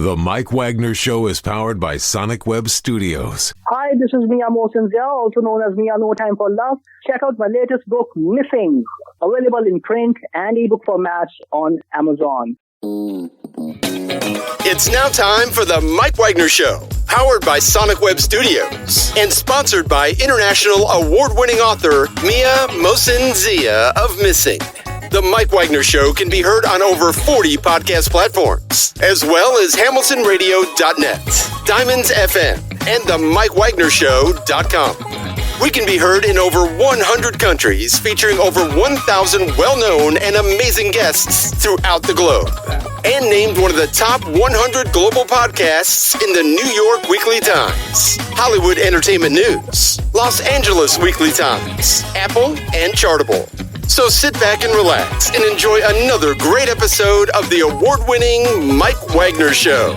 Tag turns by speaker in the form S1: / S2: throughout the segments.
S1: The Mike Wagner Show is powered by Sonic Web Studios.
S2: Hi, this is Mia Mosinzia, also known as Mia No Time for Love. Check out my latest book, Missing, available in print and ebook formats on Amazon.
S3: It's now time for the Mike Wagner Show, powered by Sonic Web Studios and sponsored by international award-winning author Mia Mosinzia of Missing. The Mike Wagner Show can be heard on over 40 podcast platforms, as well as HamiltonRadio.net, Diamonds FM, and the MikeWagnerShow.com. We can be heard in over 100 countries, featuring over 1,000 well-known and amazing guests throughout the globe. And named one of the top 100 global podcasts in the New York Weekly Times, Hollywood Entertainment News, Los Angeles Weekly Times, Apple, and Chartable. So sit back and relax and enjoy another great episode of the award-winning Mike Wagner Show.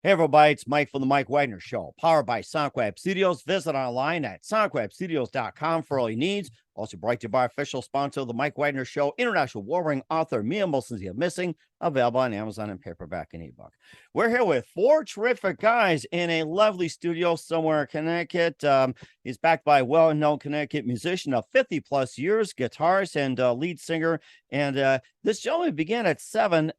S4: Hey everybody, it's Mike from the Mike Wagner Show, powered by Sonic Web Studios. Visit online at sonicwebstudios.com for all your needs. Also brought to you by official sponsor of the Mike Wagner Show, international war-ring author Mia Mosinzia of Missing, available on Amazon and paperback and ebook. We're here with four terrific guys in a lovely studio somewhere in Connecticut. He's backed by a well-known Connecticut musician of 50-plus years, guitarist and lead singer. And this gentleman began at 7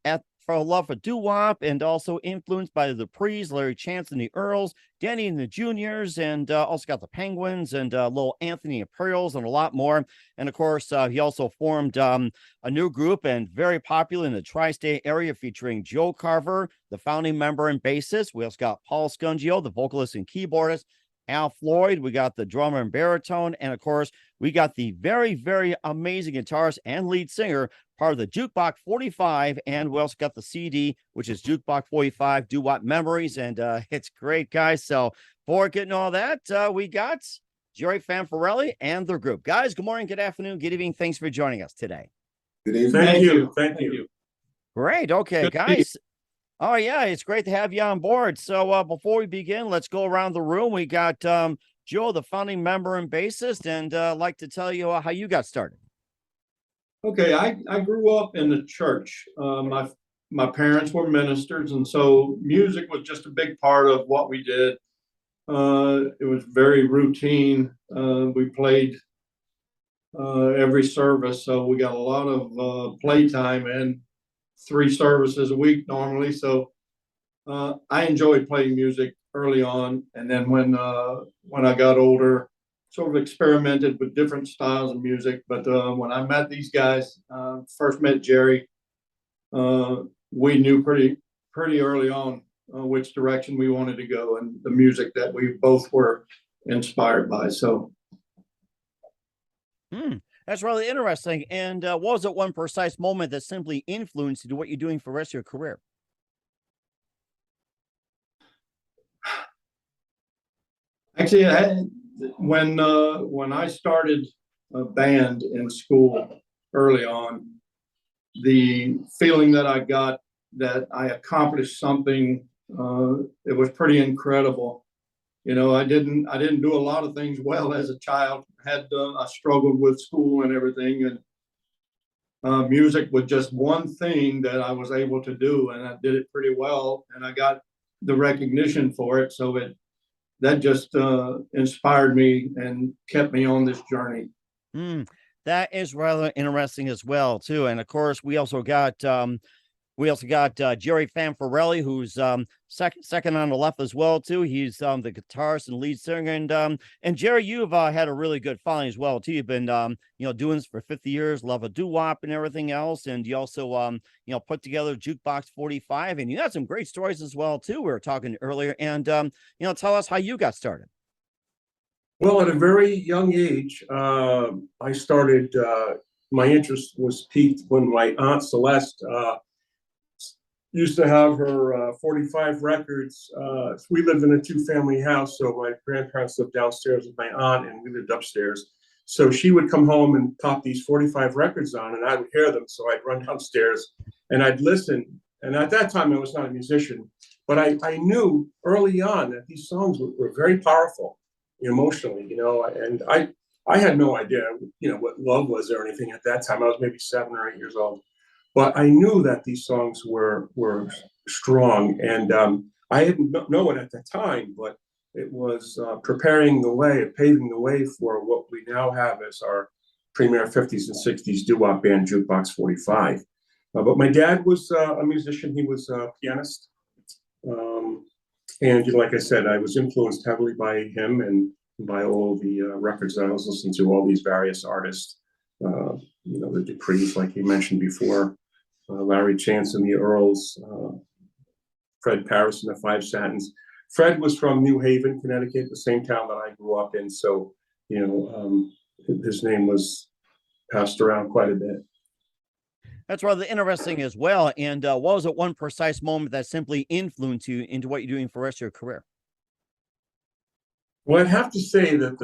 S4: for a love for doo-wop, and also influenced by the Duprees, LarryChanceandtheearls, Danny and the Juniors, and also got the Penguins and littleanthony Imperials and a lot more. And of course, he also formed a new group and very popular in the tri-state area, featuring Joe Carver, the founding member and bassist. We also got Paul Scungio, the vocalist and keyboardist, Al Floyd, we got the drummer and baritone, and of course, we got the very, very amazing guitarist and lead singer, part of the Juke Box 45, and we also got the CD, which is Juke Box 45, Doowop Memories, and it's great, guys. So, before getting all that, we got Jerry Fanfarelli and their group. Guys, good morning, good afternoon, good evening. Thanks for joining us today.
S5: Good evening. Thank you.
S4: Great. Okay, guys. Oh, yeah, it's great to have you on board. So before we begin, let's go around the room. We got Joe, the founding member and bassist, and I'd like to tell you how you got started.
S5: Okay, I grew up in the church. My parents were ministers, and so music was just a big part of what we did. It was very routine. We played every service, so we got a lot of playtime and 3 services a week normally. So I enjoyed playing music early on, and then when I got older, sort of experimented with different styles of music. But when I met these guys, first met Jerry, we knew pretty early on which direction we wanted to go and the music that we both were inspired by. So
S4: That's really interesting. And what was it one precise moment that simply influenced you to what you're doing for the rest of your career?
S5: actually, when I started a band in school early on, the feeling that I got that I accomplished something, it was pretty incredible. You know, I didn't do a lot of things well as a child. I struggled with school and everything, and music was just one thing that I was able to do, and I did it pretty well, and I got the recognition for it. So that just inspired me and kept me on this journey.
S4: That is rather interesting as well, too. And of course, we also got Jerry Fanfarelli, who's second on the left as well, too. He's the guitarist and lead singer. And Jerry, you've had a really good following as well, too. You've been doing this for 50 years, love a doo-wop and everything else. And you also put together Juke Box 45, and you had some great stories as well, too. We were talking earlier. And tell us how you got started.
S6: Well, at a very young age, I started. My interest was piqued when my aunt Celeste used to have her 45 records. We lived in a 2-family house, so my grandparents lived downstairs with my aunt, and we lived upstairs. So she would come home and pop these 45 records on, and I would hear them. So I'd run downstairs and I'd listen. And at that time, I was not a musician, but I knew early on that these songs were very powerful. emotionally, and I had no idea, what love was or anything at that time. I was maybe 7 or 8 years old, but I knew that these songs were strong, and I didn't know it at the time, but it was paving the way for what we now have as our premier 50s and 60s doo-wop band, Juke Box 45. But my dad was a musician. He was a pianist. And like I said, I was influenced heavily by him and by all the records that I was listening to, all these various artists, the Duprees, like you mentioned before, Larry Chance and the Earls, Fred Paris and the Five Satins. Fred was from New Haven, Connecticut, the same town that I grew up in. So, his name was passed around quite a bit.
S4: That's rather interesting as well. And what was it one precise moment that simply influenced you into what you're doing for the rest of your career?
S6: Well, I'd have to say that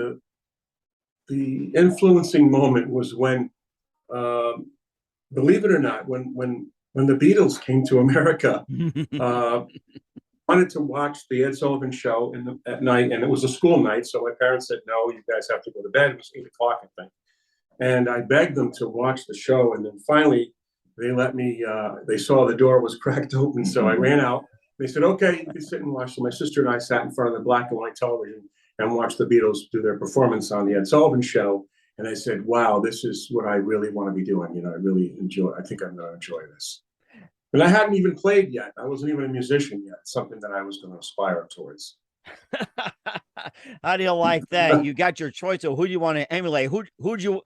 S6: the influencing moment was when, believe it or not, when the Beatles came to America. Wanted to watch the Ed Sullivan Show at night, and it was a school night, so my parents said, "No, you guys have to go to bed." It was 8 o'clock, I think, and I begged them to watch the show, and then finally they let me. They saw the door was cracked open, so I ran out. They said, "Okay, you can sit and watch." So my sister and I sat in front of the black and white television and watched the Beatles do their performance on the Ed Sullivan Show, and I said, "Wow, this is what I really want to be doing." I really enjoy. I think I'm going to enjoy this. And I hadn't even played yet. I wasn't even a musician yet. Something that I was going to aspire towards.
S4: How do you like that? You got your choice of who do you want to emulate? Who's your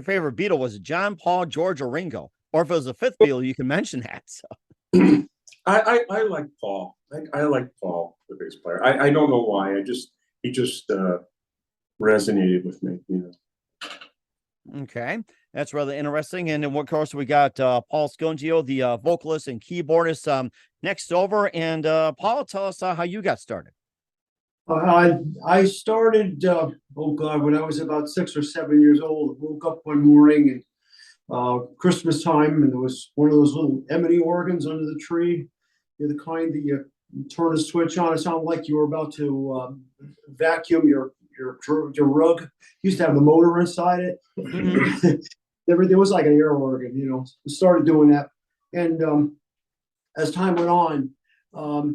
S4: favorite Beatle? Was it John, Paul, George, or Ringo? Or if it was a fifth Beatle, you can mention that. So.
S6: I like Paul. I like Paul, the bass player. I don't know why. He just resonated with me.
S4: Okay, that's rather interesting. And then, of course, we got Paul Scongio, the vocalist and keyboardist, next over. And Paul, tell us how you got started.
S7: I started, when I was about 6 or 7 years old. I woke up one morning and Christmas time, and there was one of those little Emily organs under the tree. You're the kind that you turn a switch on. It sounded like you were about to vacuum your rug. Used to have the motor inside it.
S4: Mm-hmm.
S7: There was like an air organ, started doing that. And as time went on,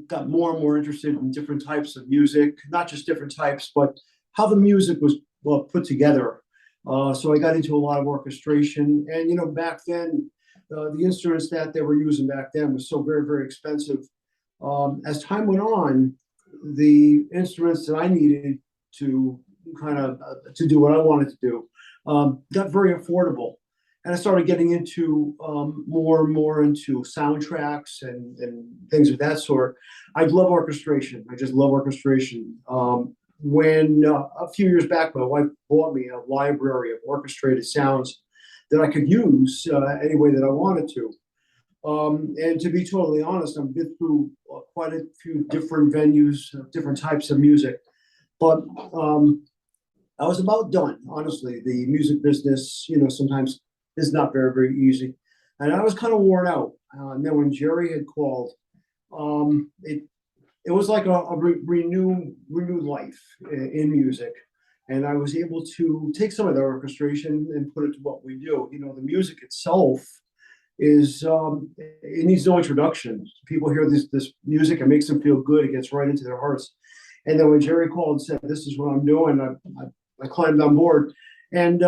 S7: got more and more interested in different types of music, not just different types, but how the music was put together. So I got into a lot of orchestration. And, back then, the instruments that they were using back then was so very, very expensive. As time went on, the instruments that I needed to to do what I wanted to do got very affordable. And I started getting into more and more into soundtracks and things of that sort. I love orchestration. I just love orchestration. When a few years back, my wife bought me a library of orchestrated sounds that I could use any way that I wanted to. And to be totally honest, I've been through quite a few different venues, different types of music. But I was about done, honestly. The music business, sometimes is not very, very easy. And I was kind of worn out. And then when Jerry had called, it was like a renewed life in music. And I was able to take some of the orchestration and put it to what we do. The music itself is, it needs no introduction. People hear this music, it makes them feel good. It gets right into their hearts. And then when Jerry called and said, "This is what I'm doing," I climbed on board. And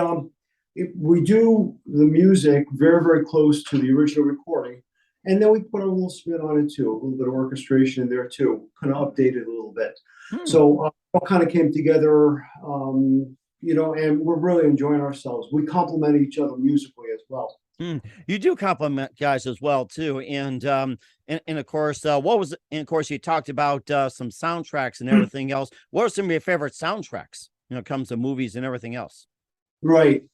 S7: we do the music very, very close to the original recording. And then we put a little spin on it too, a little bit of orchestration in there too, kind of updated a little bit. So all kind of came together, and we're really enjoying ourselves. We complement each other musically as well.
S4: You do compliment guys as well too, and of course, and of course, you talked about some soundtracks and everything else. What are some of your favorite soundtracks? It comes to movies and everything else.
S7: Right.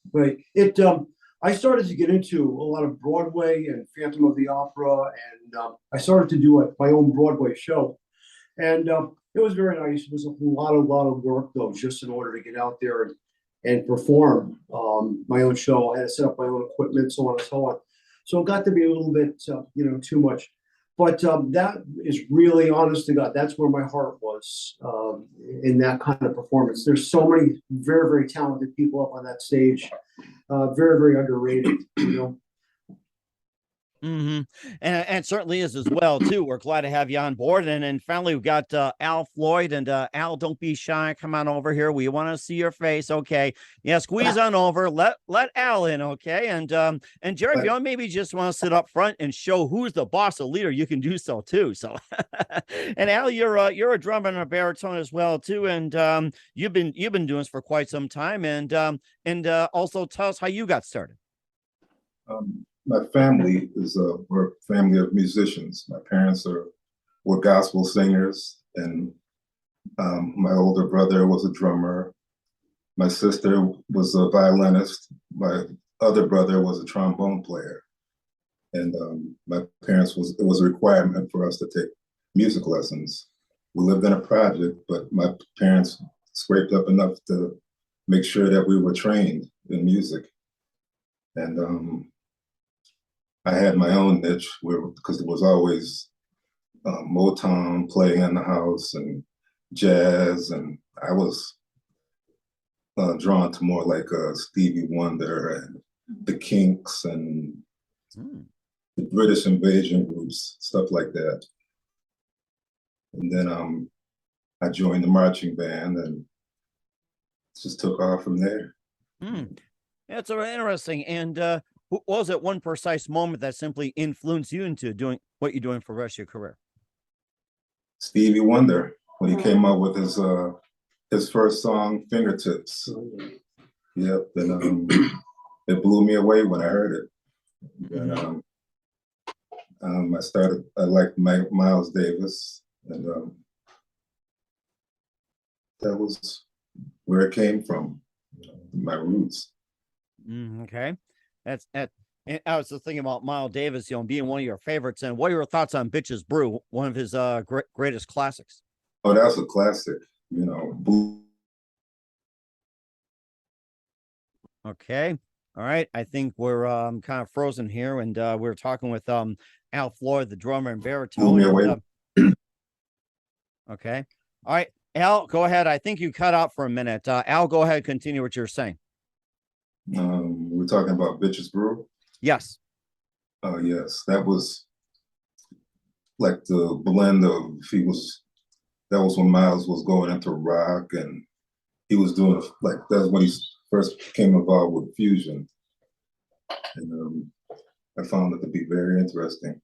S7: I started to get into a lot of Broadway and Phantom of the Opera, and I started to do my own Broadway show, and it was very nice. It was a lot of work though, just in order to get out there and perform my own show. I had to set up my own equipment, so on and so on. So it got to be a little bit, too much. But that is really, honest to God, that's where my heart was in that kind of performance. There's so many very, very talented people up on that stage, very, very underrated, you know.
S4: Mm-hmm. And certainly is as well too. We're glad to have you on board. And finally, we've got Al Floyd. And Al, don't be shy. Come on over here. We want to see your face. Okay. Yeah, squeeze on over. Let Al in. Okay. And Jerry, if you maybe just want to sit up front and show who's the boss, the leader, you can do so too. So and Al, you're a drummer and a baritone as well too. And you've been doing this for quite some time. And also tell us how you got started.
S8: My family we're a family of musicians. My parents were gospel singers, and my older brother was a drummer. My sister was a violinist. My other brother was a trombone player. And my parents it was a requirement for us to take music lessons. We lived in a project, but my parents scraped up enough to make sure that we were trained in music. And I had my own niche because there was always Motown playing in the house and jazz, and I was drawn to more like Stevie Wonder and the Kinks and the British invasion groups, stuff like that. And then I joined the marching band and it just took off from there.
S4: That's very interesting. And what was it one precise moment that simply influenced you into doing what you're doing for the rest of your career?
S8: Stevie Wonder, when he came out with his first song, Fingertips. Yep, and it blew me away when I heard it. And I liked Miles Davis, and that was where it came from, my roots.
S4: Okay. That's I was just thinking about Miles Davis, being one of your favorites. And what are your thoughts on Bitches Brew, one of his greatest classics?
S8: Oh, that's a classic,
S4: Okay. All right. I think we're kind of frozen here, and we're talking with Al Floyd, the drummer and baritone. Okay. All right. Al, go ahead. I think you cut out for a minute. Al, go ahead. Continue what you're saying.
S8: We're talking about Bitches Brew?
S4: Yes.
S8: Yes, that was like the blend of, that was when Miles was going into rock, and he was doing, that's when he first came involved with fusion. And I found it to be very interesting.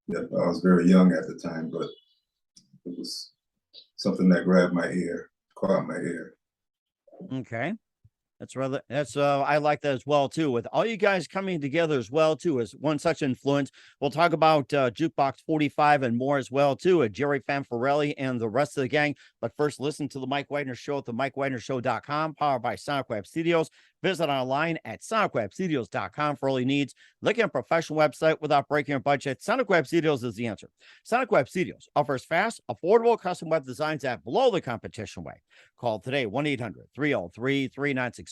S8: Yeah, I was very young at the time, but it was something that grabbed my ear, caught my ear.
S4: Okay. I like that as well too. With all you guys coming together as well too, as one such influence. We'll talk about Juke Box 45 and more as well too, at Jerry Fanfarelli and the rest of the gang. But first, listen to the Mike Wagner Show at the MikeWagnerShow.com, powered by Sonic Web Studios. Visit online at sonicwebstudios.com for all your needs. Look at a professional website without breaking your budget. Sonic Web Studios is the answer. Sonic Web Studios offers fast, affordable custom web designs that blow the competition away. Call today, 1-800-303-3960.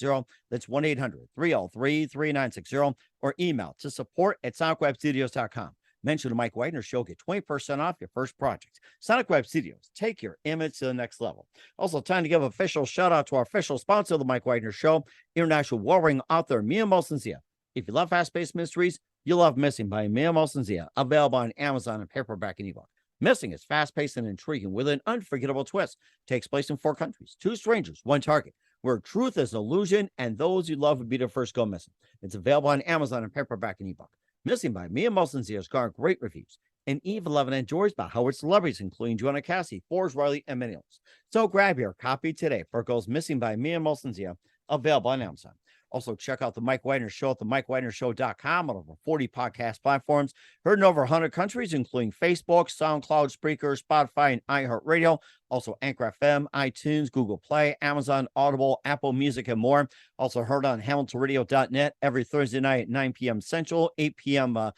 S4: That's 1-800-303-3960. Or email to support@sonicwebstudios.com. Mention the Mike Wagner Show. Get 20% off your first project. Sonic Web Studios. Take your image to the next level. Also, time to give an official shout out to our official sponsor of the Mike Wagner Show, international warring author Mia Molson-Zia. If you love fast-paced mysteries, you'll love Missing by Mia Molson-Zia, available on Amazon and paperback and ebook. Missing is fast-paced and intriguing with an unforgettable twist. Takes place in 4 countries, 2 strangers, 1 target, where truth is an illusion and those you love would be the first go missing. It's available on Amazon and paperback and ebook. Missing by Mia Molson-Zia has garnered great reviews, and Eve 11 enjoys by Howard celebrities, including Joanna Cassie, Forbes Riley, and many others. So grab your copy today for it goes Missing by Mia Molson-Zia, available on Amazon. Also, check out the Mike Wagner Show at the MikeWagnerShow.com on over 40 podcast platforms. Heard in over 100 countries, including Facebook, SoundCloud, Spreaker, Spotify, and iHeartRadio. Also, Anchor FM, iTunes, Google Play, Amazon, Audible, Apple Music, and more. Also heard on HamiltonRadio.net every Thursday night at 9 p.m. Central, 9 p.m.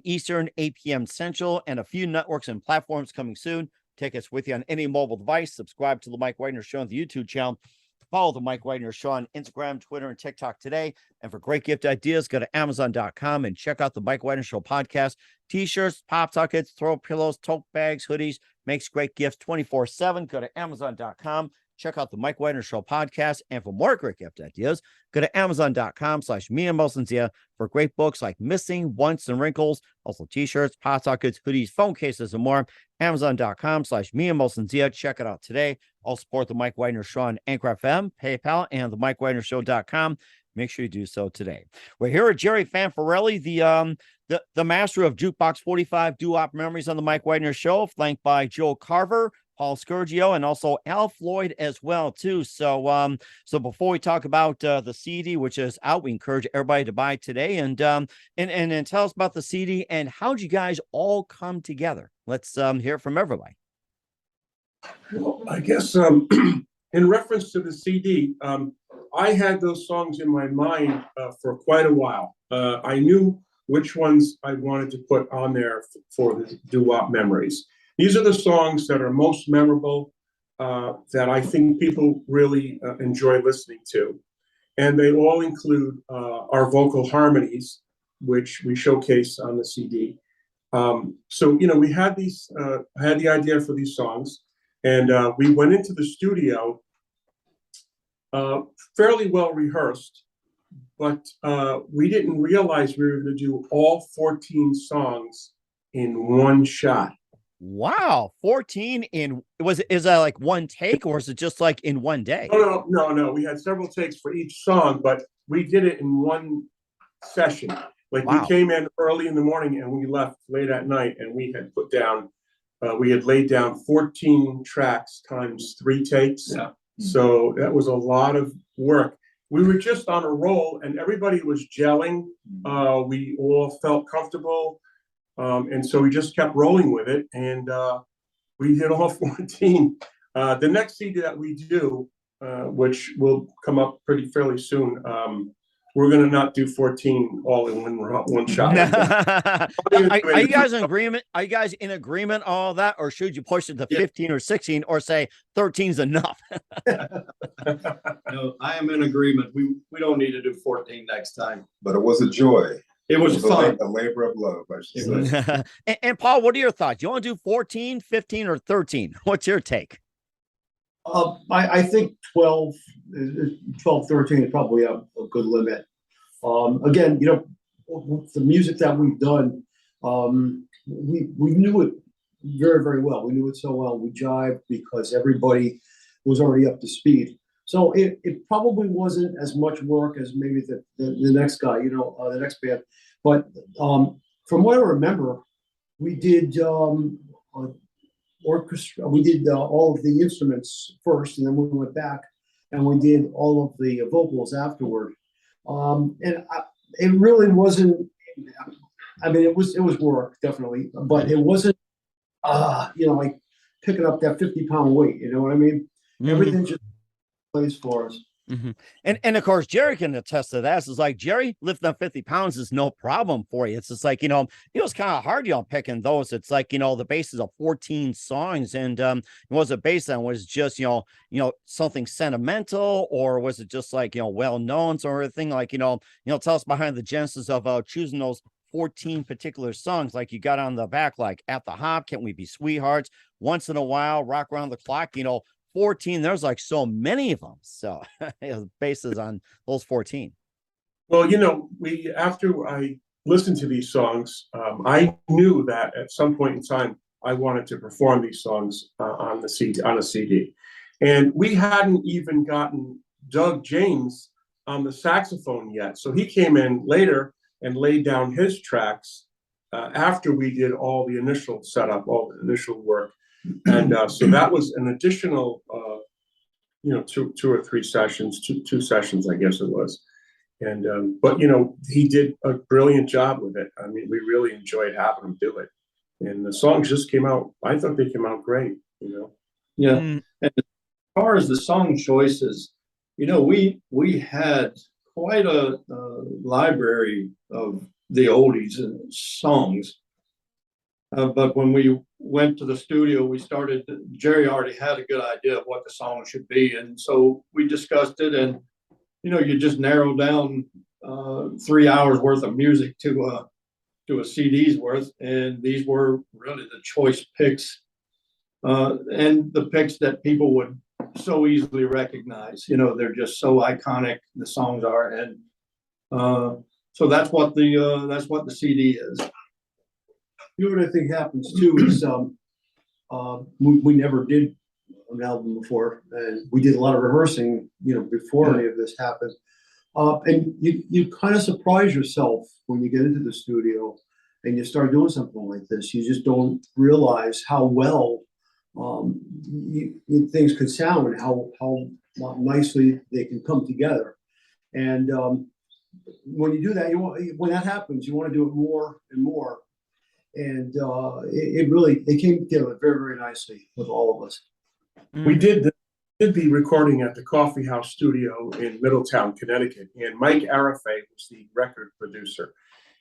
S4: Eastern, 8 p.m. Central, and a few networks and platforms coming soon. Take us with you on any mobile device. Subscribe to the Mike Wagner Show on the YouTube channel. Follow the Mike Wagner Show on Instagram, Twitter, and TikTok today. And for great gift ideas, go to Amazon.com and check out the Mike Wagner Show podcast. T-shirts, pop sockets, throw pillows, tote bags, hoodies, makes great gifts 24/7. Go to Amazon.com. Check out the Mike Wagner Show podcast. And for more great gift ideas, go to Amazon.com/me-and-Melson-Zia for great books like Missing, Once, and Wrinkles. Also t-shirts, pop sockets, hoodies, phone cases, and more. Amazon.com/me-and-Melson-Zia. Check it out today. I'll support the Mike Wagner Show on Anchor FM, PayPal, and the MikeWagnerShow.com. Make sure you do so today. We're here at Jerry Fanfarelli, the master of Juke Box 45 doowop memories on the Mike Wagner Show, flanked by Joe Carver, Paul Scourgio, and also Al Floyd as well, too. So before we talk about the CD, which is out, we encourage everybody to buy today, and tell us about the CD and how'd you guys all come together? Let's hear from everybody.
S6: Well, I guess in reference to the CD, I had those songs in my mind for quite a while. I knew which ones I wanted to put on there for the doowop memories. These are the songs that are most memorable, that I think people really enjoy listening to. And they all include our vocal harmonies, which we showcase on the CD. So, we had these, I had the idea for these songs, and we went into the studio fairly well rehearsed, but we didn't realize we were going to do all 14 songs in one shot.
S4: Wow, 14 is that like one take, or is it just like in one day?
S6: No. We had several takes for each song, but we did it in one session. Like wow. We came in early in the morning and we left late at night, and we had put down, we had laid down 14 tracks times 3 takes. Yeah. So that was a lot of work. We were just on a roll and everybody was gelling. We all felt comfortable. And so we just kept rolling with it, and we did all 14. The next CD that we do, which will come up fairly soon, we're going to not do 14 all in one shot.
S4: Are you guys in agreement? Are you guys in agreement on all that, or should you push it to 15 or 16, or say 13 is enough?
S5: No, I am in agreement. We don't need to do 14 next time.
S8: But it was a joy.
S5: It was fun.
S8: A labor of love, I should say.
S4: And Paul, what are your thoughts? You want to do 14, 15, or 13? What's your take?
S7: I think 12, 13 is probably a good limit. Again, the music that we've done, we knew it very, very well. We knew it so well. We jived because everybody was already up to speed. So it probably wasn't as much work as maybe the next guy, the next band. But from what I remember, we did orchestra. We did all of the instruments first, and then we went back and we did all of the vocals afterward. It really wasn't. I mean, it was work definitely, but it wasn't. Like picking up that 50-pound weight. You know what I mean? Mm-hmm. Everything just plays for us.
S4: Mm-hmm. And of course, Jerry can attest to that. It's like, Jerry, lifting up 50 pounds is no problem for you. It's just like, it was kind of hard, picking those. It's like, the basis of 14 songs, and was it based on, was it just, something sentimental, or was it just like, well-known sort of thing? Like, tell us behind the genesis of choosing those 14 particular songs, like you got on the back, like At the Hop, Can't We Be Sweethearts, Once in a While, Rock Around the Clock, 14, there's like so many of them. So bases on those 14.
S6: Well, after I listened to these songs, I knew that at some point in time, I wanted to perform these songs on a CD. And we hadn't even gotten Doug James on the saxophone yet. So he came in later and laid down his tracks after we did all the initial setup, all the initial work. And so that was an additional, 2 or 3 sessions, two sessions, I guess it was. And, but, he did a brilliant job with it. I mean, we really enjoyed having him do it. And the songs just came out, I thought they came out great,
S5: Yeah. And as far as the song choices, we had quite a library of the oldies and songs. But when we went to the studio, Jerry already had a good idea of what the song should be. And so we discussed it, and, you just narrow down 3 hours worth of music to a CD's worth. And these were really the choice picks, and the picks that people would so easily recognize. They're just so iconic, the songs are. And so that's what the CD is.
S7: What I think happens too is we never did an album before, and we did a lot of rehearsing, before any of this happened. And you kind of surprise yourself when you get into the studio and you start doing something like this. You just don't realize how well things could sound, and how nicely they can come together. And when you do that, when that happens, you want to do it more and more. And it came together very, very nicely with all of us.
S6: We did the recording at the Coffee House Studio in Middletown, Connecticut, and Mike Arafat was the record producer.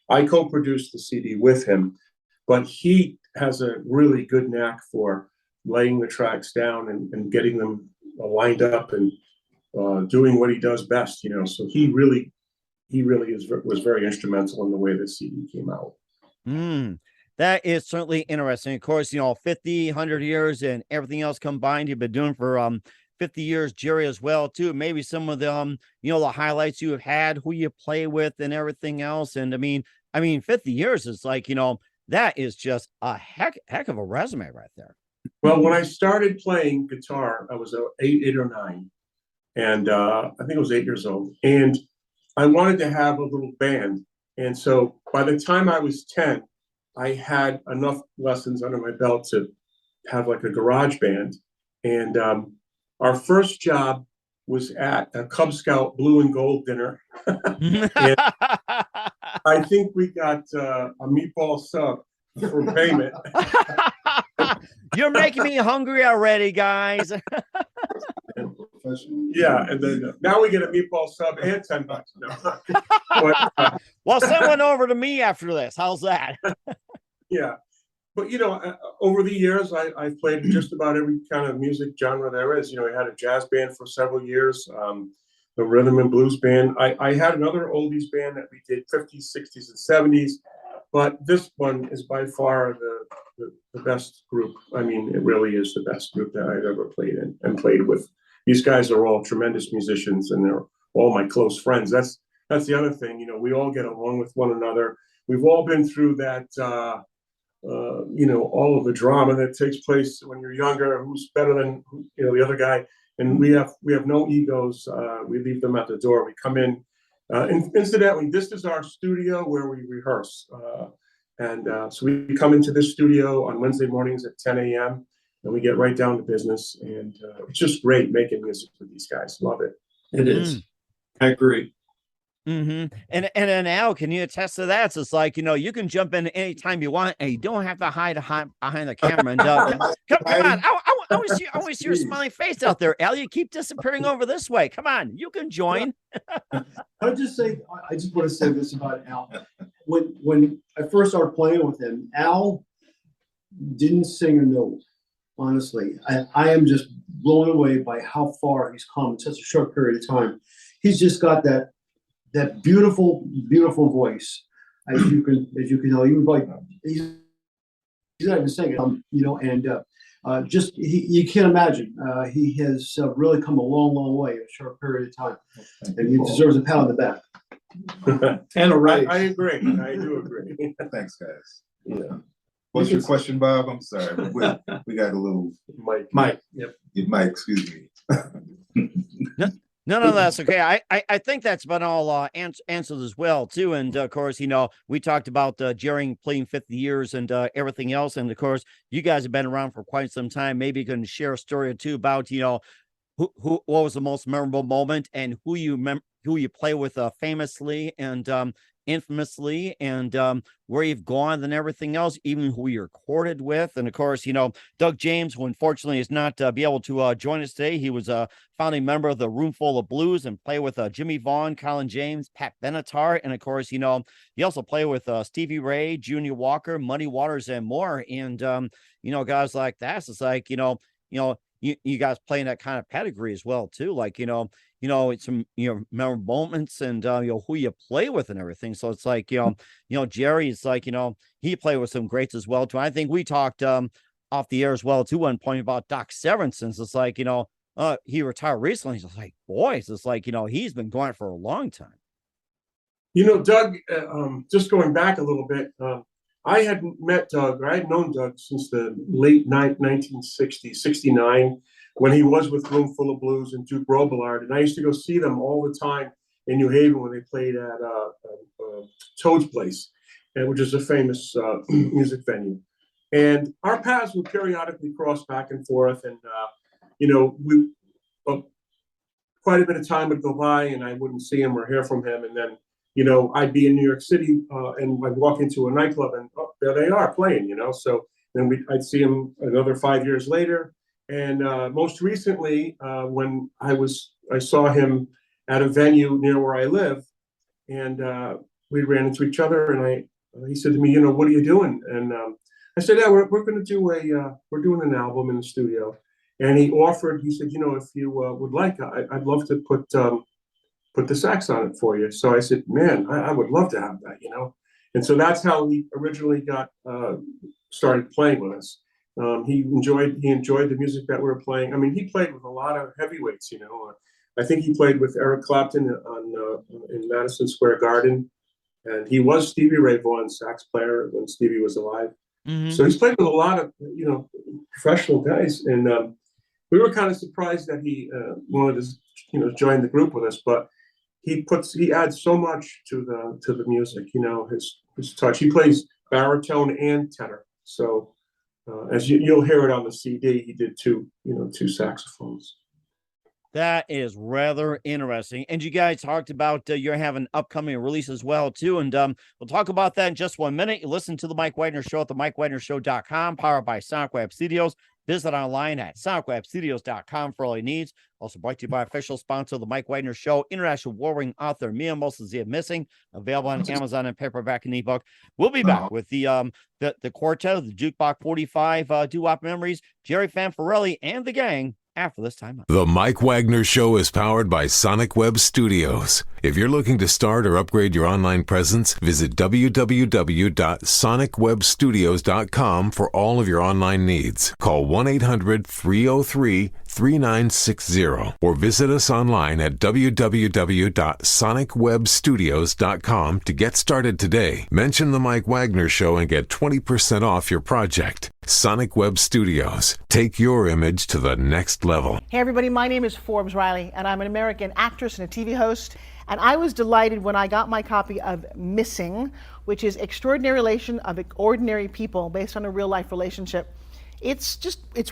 S6: I co-produced the CD with him, but he has a really good knack for laying the tracks down and getting them lined up and doing what he does best. So he really was very instrumental in the way the CD came out.
S4: That is certainly interesting. Of course, 50, 100 years and everything else combined, you've been doing for 50 years, Jerry, as well, too. Maybe some of the, the highlights you have had, who you play with and everything else. And I mean, 50 years is like, that is just a heck of a resume right there.
S6: Well, when I started playing guitar, I was eight or nine. And I think I was 8 years old. And I wanted to have a little band. And so by the time I was 10, I had enough lessons under my belt to have like a garage band. And our first job was at a Cub Scout blue and gold dinner. And I think we got a meatball sub for payment.
S4: You're making me hungry already, guys.
S6: Yeah, and then now we get a meatball sub and $10. No. But,
S4: well, send one over to me after this. How's that?
S6: Yeah, but over the years, I've played just about every kind of music genre there is. I had a jazz band for several years, the rhythm and blues band. I had another oldies band that we did 50s, 60s, and 70s, but this one is by far the best group. I mean, it really is the best group that I've ever played in and played with. These guys are all tremendous musicians, and they're all my close friends. That's the other thing. We all get along with one another. We've all been through that. All of the drama that takes place when you're younger, who's better than the other guy, and we have no egos. We leave them at the door. We come in. And incidentally, this is our studio where we rehearse, so we come into this studio on Wednesday mornings at 10 a.m. and we get right down to business. And it's just great making music with these guys. Love it.
S5: It is. I agree.
S4: Mm-hmm. And then Al, can you attest to that? So it's like, you can jump in anytime you want, and you don't have to hide behind the camera. And come on, I want to see your smiling face out there, Al. You keep disappearing over this way. Come on, you can join.
S7: I just want to say this about Al. When I first started playing with him, Al didn't sing a note. Honestly, I am just blown away by how far he's come in such a short period of time. He's just got that beautiful, beautiful voice, as you can tell. He's not even singing, and just you can't imagine. He has really come a long, long way in a short period of time, and he deserves a pat on the back.
S5: And a raise.
S6: I agree. I do agree.
S8: Thanks, guys. Yeah. What's your question, Bob? I'm sorry, but we got a little
S5: Mike. Yep.
S8: Mike, excuse me.
S4: No, that's okay. I think that's been all answered as well, too. And of course, we talked about Jerry playing 50 years and everything else. And of course, you guys have been around for quite some time. Maybe you can share a story or two about, what was the most memorable moment and who you play with famously, and infamously, and where you've gone and everything else, even who you recorded with. And of course, Doug James, who unfortunately is not be able to join us today. He was a founding member of the Roomful of Blues and play with Jimmy Vaughn, Colin James, Pat Benatar. And of course, he also played with Stevie Ray, Junior Walker, Muddy Waters, and more. And, guys like that, it's like, you guys playing that kind of pedigree as well, too. Like, it's some, memorable moments and, who you play with and everything. So it's like, Jerry is like, he played with some greats as well, too. I think we talked off the air as well, too, one point about Doc Severinsen. It's like, he retired recently. He's like, boys, it's like, he's been going for a long time.
S6: Doug, just going back a little bit, I had met Doug, or I had known Doug since the late 1960s, 69, when he was with Roomful of Blues and Duke Robillard. And I used to go see them all the time in New Haven when they played at Toad's Place, which is a famous music venue. And our paths would periodically cross back and forth. And, quite a bit of time would go by and I wouldn't see him or hear from him. And then, I'd be in New York City and I'd walk into a nightclub and there they are playing, So then I'd see him another 5 years later. And most recently, when I saw him at a venue near where I live, and we ran into each other, and he said to me, what are you doing? And I said, yeah, we're going to do we're doing an album in the studio. And he said, if you would like, I'd love to put the sax on it for you. So I said, man, I would love to have that, And so that's how he originally got started playing with us. He enjoyed the music that we were playing. I mean, he played with a lot of heavyweights, I think he played with Eric Clapton in Madison Square Garden. And he was Stevie Ray Vaughan's sax player when Stevie was alive. Mm-hmm. So he's played with a lot of, professional guys. And we were kind of surprised that he wanted to, join the group with us. But he adds so much to the music, his touch. He plays baritone and tenor. So as you'll hear it on the CD, he did two saxophones.
S4: That is rather interesting. And you guys talked about you're having upcoming release as well, too. And we'll talk about that in just 1 minute. You listen to the Mike Wagner Show at the MikeWagnerShow.com, powered by SonicWeb Studios. Visit online at SonicWebStudios.com for all your needs. Also brought to you by official sponsor of the Mike Wagner Show, international war-ring author Mia Moses Missing, available on Amazon and paperback and ebook. We'll be back with the quartet of the Juke Box 45 Doowop Memories, Jerry Fanfarelli, and the gang after this time.
S1: The Mike Wagner Show is powered by Sonic Web Studios. If you're looking to start or upgrade your online presence, visit www.sonicwebstudios.com for all of your online needs. Call 1-800-303-3960 or visit us online at www.sonicwebstudios.com to get started today. Mention the Mike Wagner Show and get 20% off your project. Sonic Web Studios. Take your image to the next level.
S9: Hey everybody, my name is Forbes Riley and I'm an American actress and a TV host. And I was delighted when I got my copy of Missing, which is Extraordinary Relation of Ordinary People based on a real life relationship. It's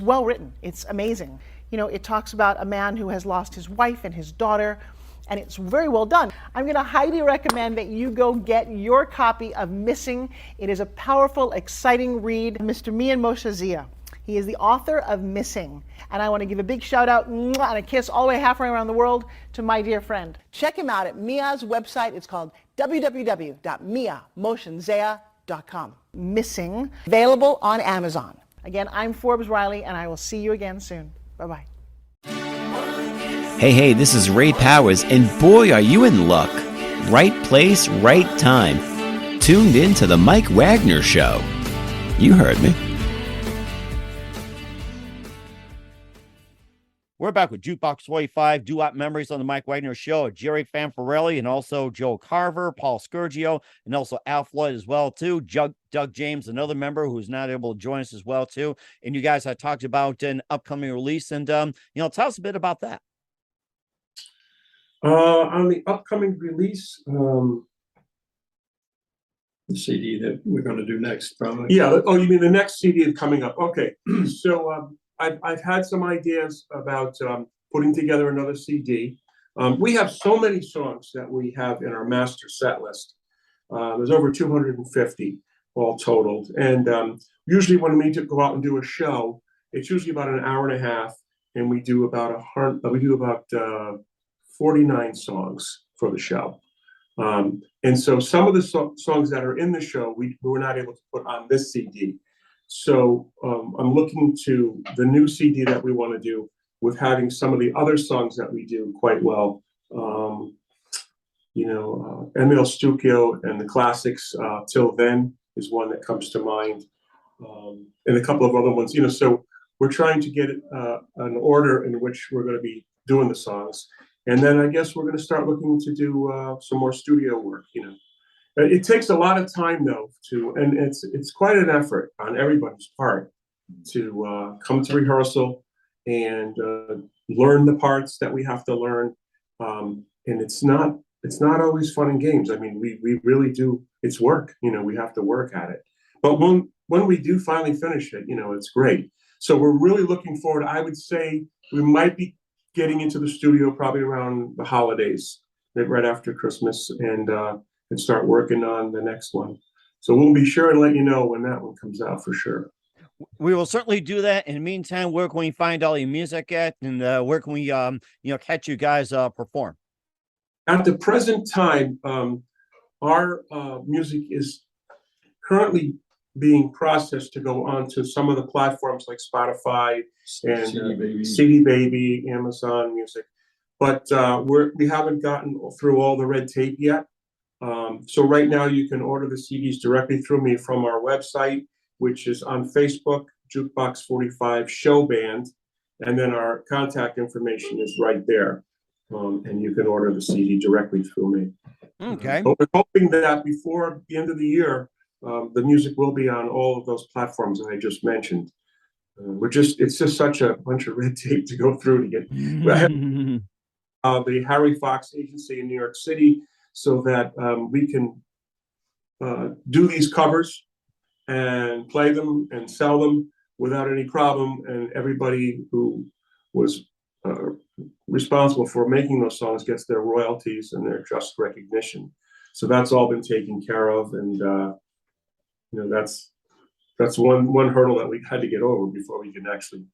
S9: well written. It's amazing. It talks about a man who has lost his wife and his daughter, and it's very well done. I'm going to highly recommend that you go get your copy of Missing. It is a powerful, exciting read. Mr. Mian Moshe Zia. He is the author of Missing. And I want to give a big shout out and a kiss all the way halfway around the world to my dear friend. Check him out at Mia's website. It's called www.miamoshenzea.com. Missing, available on Amazon. Again, I'm Forbes Riley, and I will see you again soon. Bye-bye.
S10: Hey, this is Ray Powers, and boy, are you in luck. Right place, right time. Tuned in to the Mike Wagner Show. You heard me.
S4: We're back with Juke Box 45, Doowop Memories on the Mike Wagner Show. Jerry Fanfarelli and also Joe Carver, Paul Scourgio, and also Al Floyd as well, too. Doug James, another member who's not able to join us as well, too. And you guys had talked about an upcoming release, and, tell us a bit about that.
S6: On the upcoming release,
S5: The CD that we're going to do next, probably.
S6: Yeah. Oh, you mean the next CD coming up? Okay. So I've had some ideas about putting together another CD. We have so many songs that we have in our master set list There's over 250 all totaled. And usually when we go out and do a show, it's usually about an hour and a half, and we do about 49 songs for the show. And so some of the songs that are in the show, we were not able to put on this CD. So I'm looking to the new CD that we want to do with having some of the other songs that we do quite well. Emil Stukio and the classics, Till Then is one that comes to mind. And a couple of other ones, so we're trying to get an order in which we're going to be doing the songs. And then I guess we're going to start looking to do some more studio work, It takes a lot of time though and it's quite an effort on everybody's part to come to rehearsal and learn the parts that we have to learn. And it's not always fun and games. I mean, we really do, it's work, we have to work at it. But when we do finally finish it, it's great. So we're really looking forward. I would say we might be getting into the studio probably around the holidays, right after Christmas, and start working on the next one. So we'll be sure and let you know when that one comes out for sure.
S4: We will certainly do that. In the meantime, where can we find all your music at, and where can we, catch you guys perform?
S6: At the present time, our music is currently being processed to go onto some of the platforms like Spotify and CD Baby, Amazon Music, but we haven't gotten through all the red tape yet. So right now you can order the CDs directly through me from our website, which is on Facebook, Juke Box 45 Show Band, and then our contact information is right there. And you can order the CD directly through me.
S4: Okay.
S6: But we're hoping that before the end of the year, the music will be on all of those platforms that I just mentioned. It's just such a bunch of red tape to go through to get the Harry Fox Agency in New York City, so that we can do these covers and play them and sell them without any problem. And everybody who was responsible for making those songs gets their royalties and their just recognition. So that's all been taken care of, and that's one hurdle that we had to get over before we can actually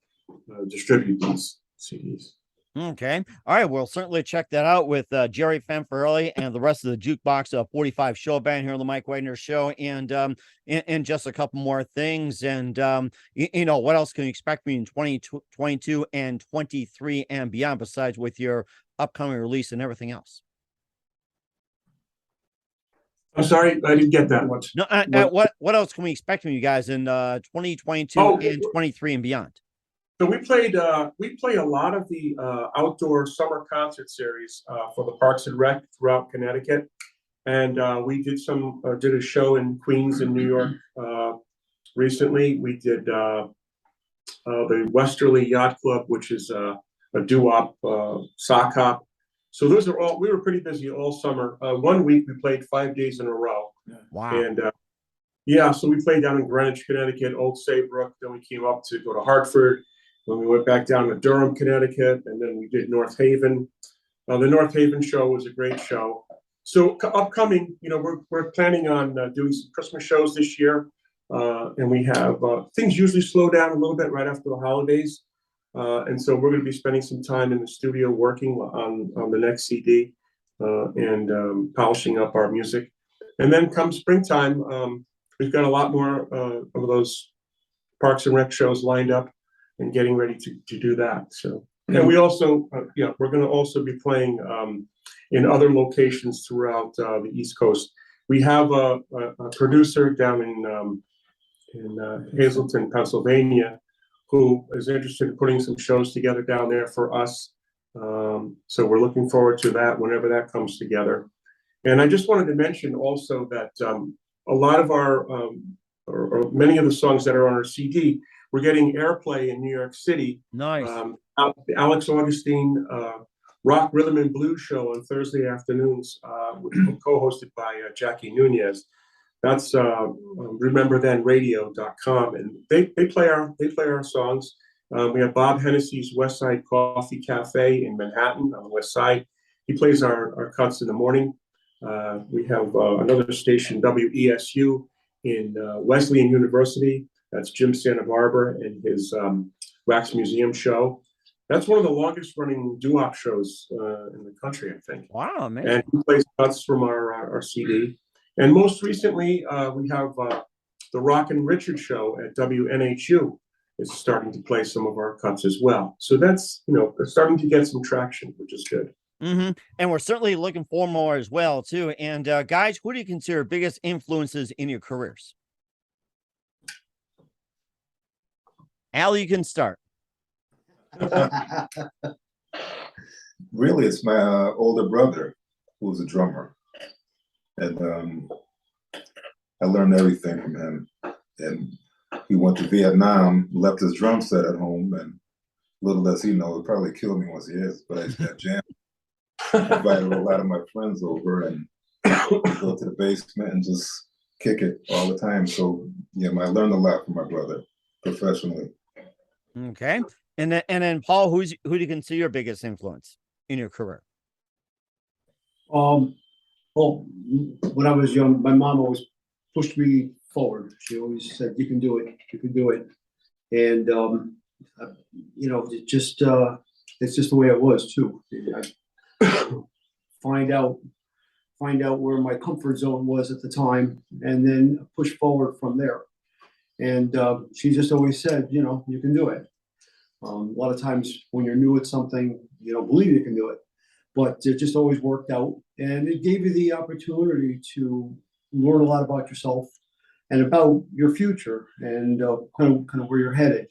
S6: distribute these CDs.
S4: Okay. All right. We'll certainly check that out with Jerry Fanfarelli and the rest of the Juke Box 45 show band here on the Mike Wagner Show, and just a couple more things. And, what else can you expect me in 2022 and 23 and beyond, besides with your upcoming release and everything else?
S6: I'm sorry, I didn't get that much.
S4: No, what else can we expect from you guys in 2022 and 23 and beyond?
S6: So we play a lot of the outdoor summer concert series for the Parks and Rec throughout Connecticut, and we did a show in Queens and New York recently. We did the Westerly Yacht Club, which is a doo-wop sock hop. So those are all. We were pretty busy all summer. 1 week we played 5 days in a row.
S4: Wow!
S6: And so we played down in Greenwich, Connecticut, Old Saybrook. Then we came up to go to Hartford. Then we went back down to Durham, Connecticut, and then we did North Haven. The North Haven show was a great show. So upcoming, we're planning on doing some Christmas shows this year, and we have things usually slow down a little bit right after the holidays. And so we're going to be spending some time in the studio working on the next CD and polishing up our music. And then come springtime, we've got a lot more of those Parks and Rec shows lined up and getting ready to do that. So, and we also, we're going to also be playing in other locations throughout the East Coast. We have a producer down in Hazleton, Pennsylvania, who is interested in putting some shows together down there for us. So we're looking forward to that whenever that comes together. And I just wanted to mention also that a lot of our, or many of the songs that are on our CD, we're getting airplay in New York City.
S4: Nice.
S6: The Alex Augustine Rock, Rhythm, and Blues show on Thursday afternoons, which is co-hosted by Jackie Nunez. That's rememberthenradio.com, and they play our songs. We have Bob Hennessy's West Side Coffee Cafe in Manhattan on the West Side. He plays our cuts in the morning. We have another station, WESU, in Wesleyan University. That's Jim Santa Barbara and his Wax Museum show. That's one of the longest running doo-wop shows in the country, I think.
S4: Wow, man.
S6: And he plays cuts from our CD. And most recently, we have the Rock and Richard show at WNHU is starting to play some of our cuts as well. So that's, starting to get some traction, which is good.
S4: Mm-hmm. And we're certainly looking for more as well, too. And guys, who do you consider biggest influences in your careers? Al, you can start.
S8: Really, it's my older brother who's a drummer. And I learned everything from him. And he went to Vietnam, left his drum set at home, and little does he know, he'll probably kill me once he is, but I jammed. Invited a lot of my friends over and go to the basement and just kick it all the time. So yeah, I learned a lot from my brother professionally.
S4: Okay. And then Paul, who do you consider your biggest influence in your career?
S7: Well, when I was young, my mom always pushed me forward. She always said, "You can do it. You can do it." And it's just the way it was too. I find out where my comfort zone was at the time, and then push forward from there. And she just always said, you can do it. A lot of times when you're new at something, you don't believe you can do it, but it just always worked out, and it gave you the opportunity to learn a lot about yourself and about your future and kind of where you're headed.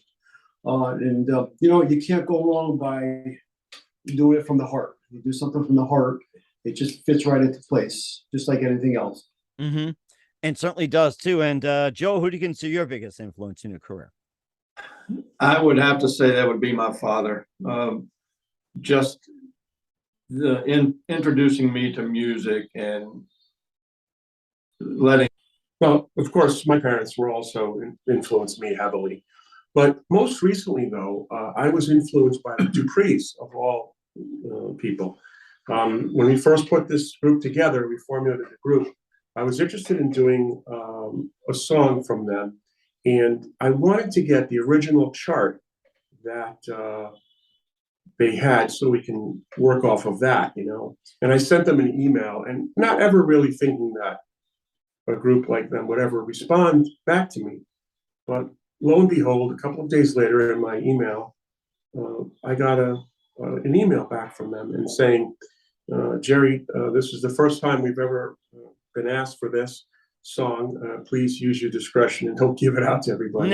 S7: You can't go wrong by doing it from the heart. You do something from the heart, it just fits right into place, just like anything else.
S4: Mm-hmm. And certainly does too. And Joe, who do you consider your biggest influence in your career?
S5: I would have to say that would be my father. Just introducing me to music and
S6: Well, of course, my parents were also influenced me heavily. But most recently, though, I was influenced by the Duprees, of all people. When we first put this group together, we formulated the group. I was interested in doing a song from them, and I wanted to get the original chart that they had so we can work off of that, And I sent them an email, and not ever really thinking that a group like them would ever respond back to me. But lo and behold, a couple of days later in my email, I got an email back from them and saying, Jerry, this is the first time we've ever been asked for this song. Please use your discretion and don't give it out to everybody.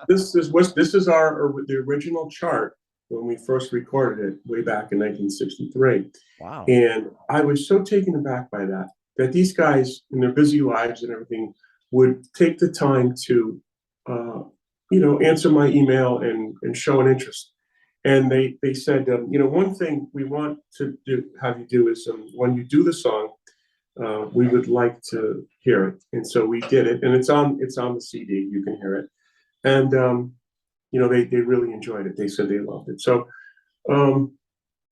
S6: This is the original chart when we first recorded it way back in 1963.
S4: Wow.
S6: And I was so taken aback by that these guys in their busy lives and everything would take the time to, answer my email and show an interest. And they said, one thing we want to have you do is when you do the song, we would like to hear it. And so we did it, and it's on the CD. You can hear it. And, they really enjoyed it. They said they loved it. So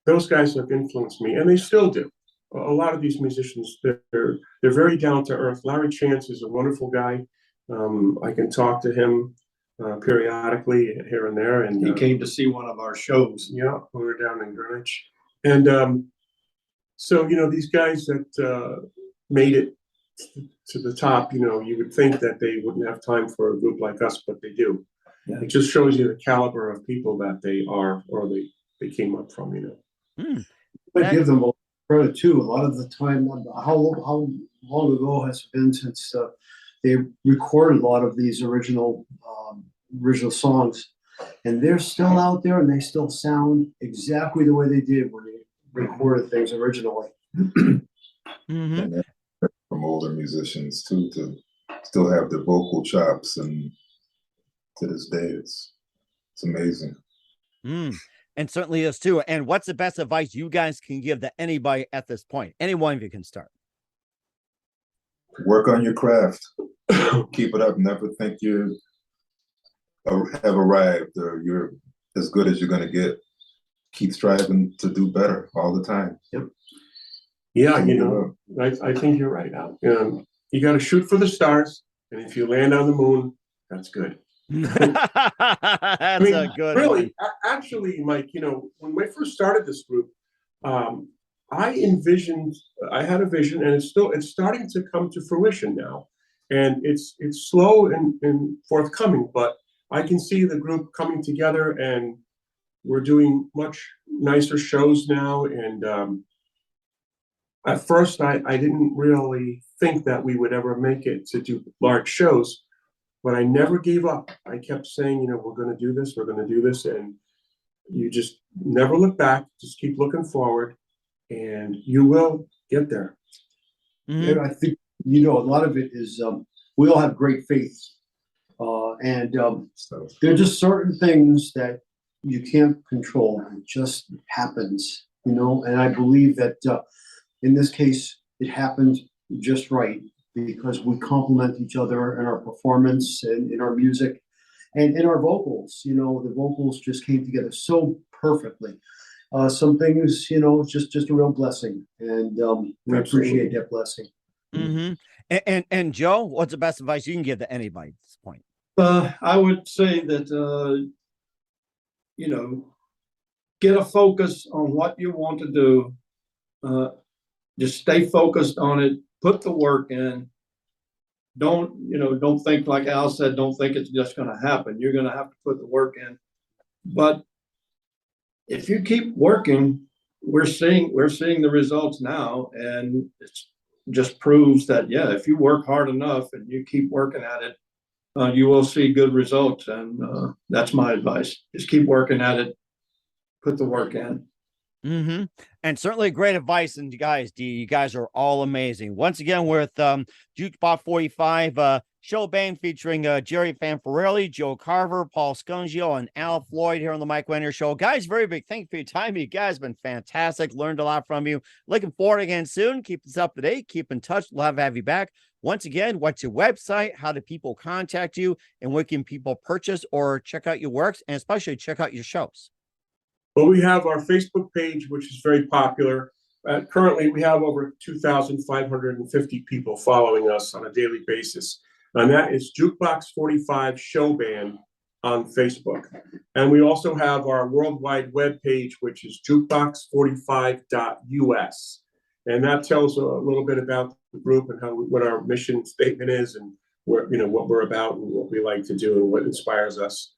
S6: those guys have influenced me, and they still do. A lot of these musicians, they're very down to earth. Larry Chance is a wonderful guy. I can talk to him periodically here and there. And
S5: he came to see one of our shows.
S6: Yeah, we were down in Greenwich. And so, these guys that made it to the top, you would think that they wouldn't have time for a group like us, but they do. Yeah. It just shows you the caliber of people that they are, or they came up from,
S7: I give them a credit too. A lot of the time, how long ago has it been since they recorded a lot of these original songs, and they're still out there, and they still sound exactly the way they did when they recorded things originally.
S4: Mm-hmm.
S8: And from older musicians too, to still have the vocal chops, and to this day, it's amazing.
S4: And certainly is too. And what's the best advice you guys can give to anybody at this point? Any one of you can start.
S8: Work on your craft. Keep it up. Never think you have arrived or you're as good as you're going to get. Keep striving to do better all the time.
S7: Yep.
S6: Yeah, I think you're right, Al. You got to shoot for the stars, and if you land on the moon, that's good.
S4: That's a good
S6: really, actually, Mike, when we first started this group, I had a vision, and it's starting to come to fruition now. And it's slow and forthcoming, but I can see the group coming together, and we're doing much nicer shows now. And at first, I didn't really think that we would ever make it to do large shows, but I never gave up. I kept saying, we're going to do this, and you just never look back. Just keep looking forward, and you will get there.
S7: And I think, a lot of it is we all have great faith. And there are just certain things that you can't control. It just happens, and I believe that in this case, it happened just right because we complement each other in our performance and in our music and in our vocals. The vocals just came together so perfectly. Some things, just a real blessing, and we appreciate that blessing.
S4: Mm-hmm. And Joe, what's the best advice you can give to anybody at this point?
S5: I would say that, get a focus on what you want to do. Just stay focused on it. Put the work in. Don't think, like Al said, don't think it's just going to happen. You're going to have to put the work in. But if you keep working, we're seeing the results now, and it's just proves that, if you work hard enough and you keep working at it, you will see good results. And that's my advice. Just keep working at it. Put the work in.
S4: Mm-hmm. And certainly great advice. And you guys are all amazing. Once again, we're with Juke Box 45 show band featuring Jerry Fanfarelli, Joe Carver, Paul Scungio, and Al Floyd here on the Mike Wagner Show. Guys, very big thank you for your time. You guys have been fantastic. Learned a lot from you. Looking forward again soon. Keep us up to date. Keep in touch. Love to have you back. Once again, what's your website? How do people contact you? And where can people purchase or check out your works, and especially check out your shows?
S6: Well, we have our Facebook page, which is very popular. Currently, we have over 2,550 people following us on a daily basis. And that is Jukebox 45 Show Band on Facebook. And we also have our worldwide web page, which is jukebox45.us. And that tells a little bit about the group and what our mission statement is, and what we're about and what we like to do and what inspires us.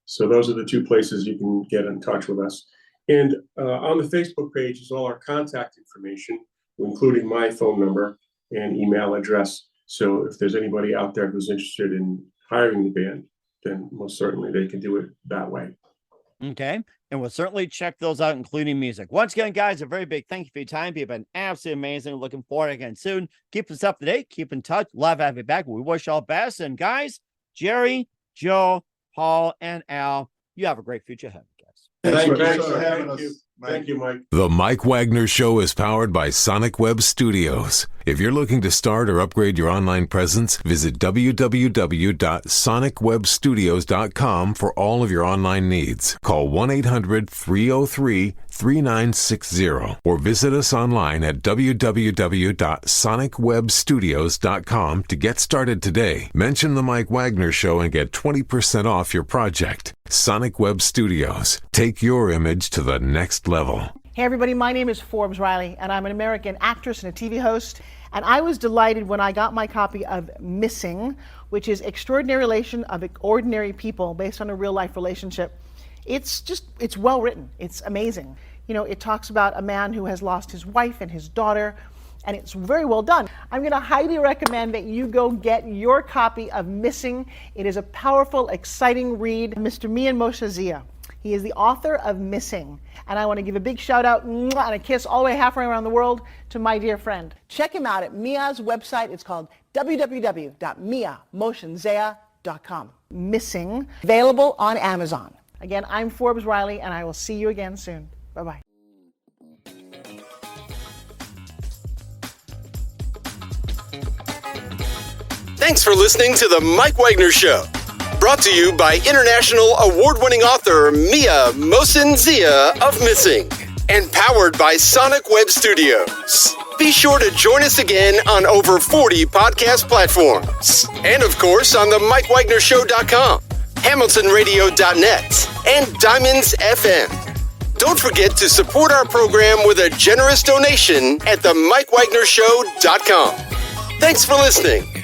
S6: So those are the two places you can get in touch with us. And on the Facebook page is all our contact information, including my phone number and email address. So if there's anybody out there who's interested in hiring the band, then most certainly they can do it that way.
S4: Okay. And we'll certainly check those out, including music. Once again, guys, a very big thank you for your time. You've been absolutely amazing. Looking forward again soon. Keep us up to date. Keep in touch. Love to have you back. We wish you all the best. And guys, Jerry, Joe, Paul, and Al, you have a great future ahead, guys.
S6: Thank you. Thank you, Mike.
S1: The Mike Wagner Show is powered by Sonic Web Studios. If you're looking to start or upgrade your online presence, visit www.sonicwebstudios.com for all of your online needs. Call 1-800-303-3960 or visit us online at www.sonicwebstudios.com to get started today. Mention the Mike Wagner Show and get 20% off your project. Sonic Web Studios. Take your image to the next level.
S9: Hey everybody, my name is Forbes Riley, and I'm an American actress and a TV host. And I was delighted when I got my copy of Missing, which is Extraordinary Relation of Ordinary People based on a real life relationship. It's well written. It's amazing. It talks about a man who has lost his wife and his daughter, and it's very well done. I'm going to highly recommend that you go get your copy of Missing. It is a powerful, exciting read. Mr. Mian Moshe Zia. He is the author of Missing. And I want to give a big shout out and a kiss all the way halfway around the world to my dear friend. Check him out at Mia's website. It's called www.miamoshenzea.com. Missing, available on Amazon. Again, I'm Forbes Riley, and I will see you again soon. Bye-bye.
S3: Thanks for listening to The Mike Wagner Show. Brought to you by international award-winning author Mia Mohsen Zia of Missing. and powered by Sonic Web Studios. Be sure to join us again on over 40 podcast platforms. And of course, on the MikeWagnerShow.com, HamiltonRadio.net, and Diamonds FM. Don't forget to support our program with a generous donation at the MikeWagnerShow.com. Thanks for listening.